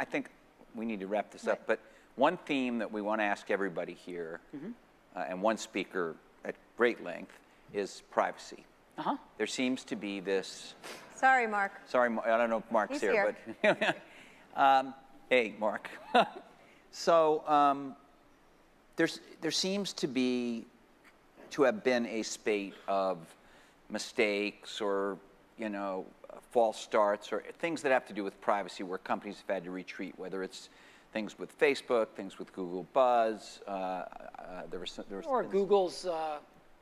I think we need to wrap this up, but one theme that we want to ask everybody here, and one speaker at great length, is privacy. There seems to be this... Sorry, Mark. Sorry, I don't know if Mark's He's here, but... hey, Mark. So there seems to have been a spate of mistakes or, you know, false starts or things that have to do with privacy where companies have had to retreat, whether it's things with Facebook, things with Google Buzz. Or Google's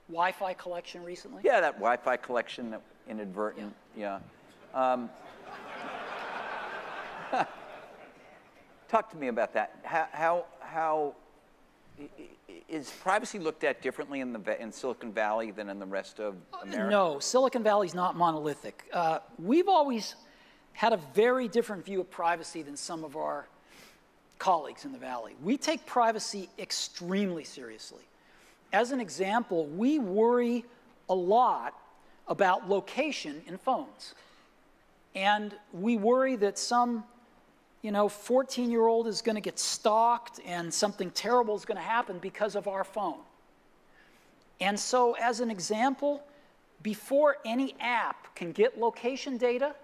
Wi-Fi collection recently. Yeah, that Wi-Fi collection that inadvertent, Talk to me about that. How is privacy looked at differently in Silicon Valley than in the rest of America? No, Silicon Valley's not monolithic. We've always had a very different view of privacy than some of our colleagues in the Valley. We take privacy extremely seriously. As an example, we worry a lot about location in phones. And we worry that some 14-year-old is going to get stalked and something terrible is going to happen because of our phone. And so, as an example, before any app can get location data,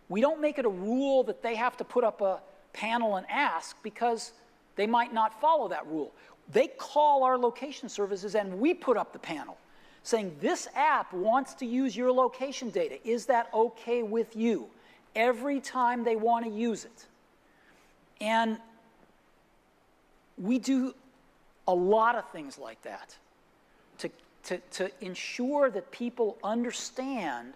we don't make it a rule that they have to put up a panel and ask because they might not follow that rule. They call our location services and we put up the panel saying, this app wants to use your location data. Is that okay with you? Every time they want to use it. And we do a lot of things like that to ensure that people understand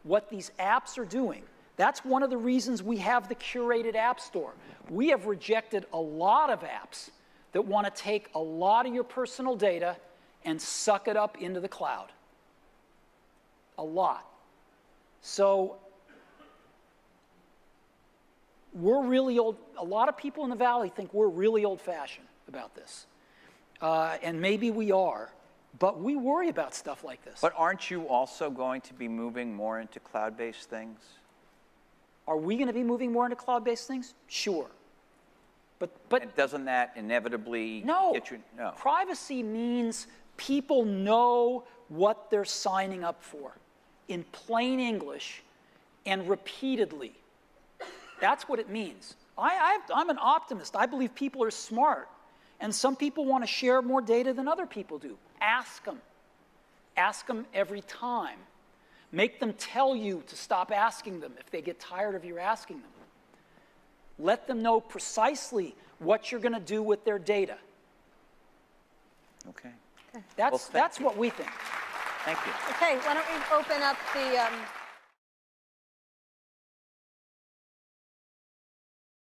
what these apps are doing. That's one of the reasons we have the curated app store. We have rejected a lot of apps that want to take a lot of your personal data and suck it up into the cloud. A lot. So we're really old. A lot of people in the Valley think we're really old-fashioned about this. And maybe we are, but we worry about stuff like this. But aren't you also going to be moving more into cloud-based things? Are we going to be moving more into cloud-based things? Sure. But and doesn't that inevitably get you? No. Privacy means people know what they're signing up for in plain English and repeatedly. That's what it means. I'm an optimist. I believe people are smart. And some people want to share more data than other people do. Ask them. Ask them every time. Make them tell you to stop asking them if they get tired of you asking them. Let them know precisely what you're going to do with their data. Okay. That's what we think. Thank you. Okay, why don't we open up the...